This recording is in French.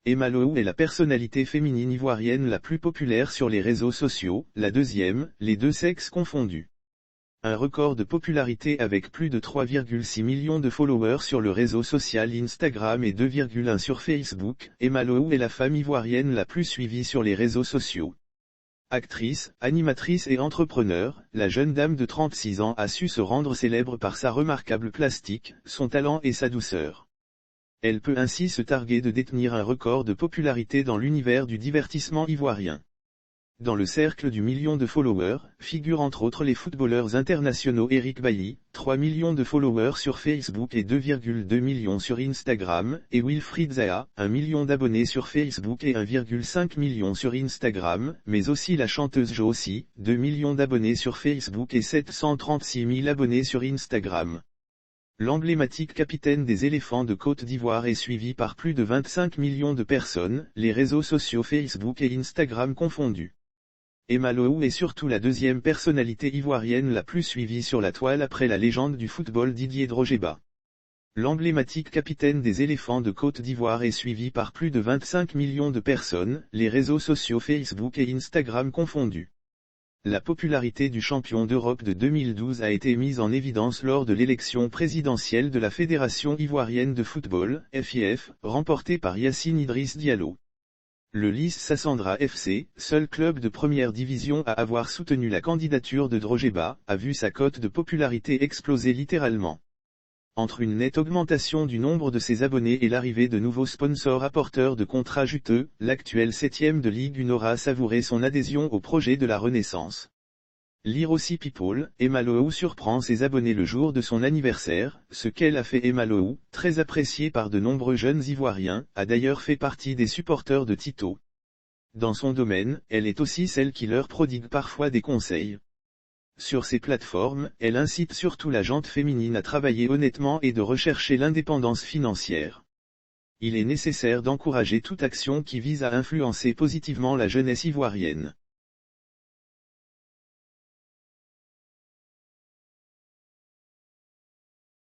Emma Lohou est la personnalité féminine ivoirienne la plus populaire sur les réseaux sociaux, la deuxième, les deux sexes confondus. Un record de popularité avec plus de 3,6 millions de followers sur le réseau social Instagram et 2,1 sur Facebook, Emma Lohou est la femme ivoirienne la plus suivie sur les réseaux sociaux. Actrice, animatrice et entrepreneur, la jeune dame de 36 ans a su se rendre célèbre par sa remarquable plastique, son talent et sa douceur. Elle peut ainsi se targuer de détenir un record de popularité dans l'univers du divertissement ivoirien. Dans le cercle du million de followers, figurent entre autres les footballeurs internationaux Eric Bailly, 3 millions de followers sur Facebook et 2,2 millions sur Instagram, et Wilfried Zaha, 1 million d'abonnés sur Facebook et 1,5 million sur Instagram, mais aussi la chanteuse Josie, 2 millions d'abonnés sur Facebook et 736 000 abonnés sur Instagram. L'emblématique capitaine des éléphants de Côte d'Ivoire est suivi par plus de 25 millions de personnes, les réseaux sociaux Facebook et Instagram confondus. Emma Lohou est surtout la deuxième personnalité ivoirienne la plus suivie sur la toile après la légende du football Didier Drogba. L'emblématique capitaine des éléphants de Côte d'Ivoire est suivi par plus de 25 millions de personnes, les réseaux sociaux Facebook et Instagram confondus. La popularité du champion d'Europe de 2012 a été mise en évidence lors de l'élection présidentielle de la Fédération ivoirienne de football, FIF, remportée par Yacine Idriss Diallo. Le Lys Sassandra FC, seul club de première division à avoir soutenu la candidature de Drogba, a vu sa cote de popularité exploser littéralement. Entre une nette augmentation du nombre de ses abonnés et l'arrivée de nouveaux sponsors apporteurs de contrats juteux, l'actuel 7e de Ligue 1 aura savouré son adhésion au projet de la Renaissance. Lire aussi People, Emma Lohou surprend ses abonnés le jour de son anniversaire, ce qu'elle a fait. Emma Lohou, très appréciée par de nombreux jeunes Ivoiriens, a d'ailleurs fait partie des supporters de Tito. Dans son domaine, elle est aussi celle qui leur prodigue parfois des conseils. Sur ces plateformes, elle incite surtout la gente féminine à travailler honnêtement et de rechercher l'indépendance financière. Il est nécessaire d'encourager toute action qui vise à influencer positivement la jeunesse ivoirienne.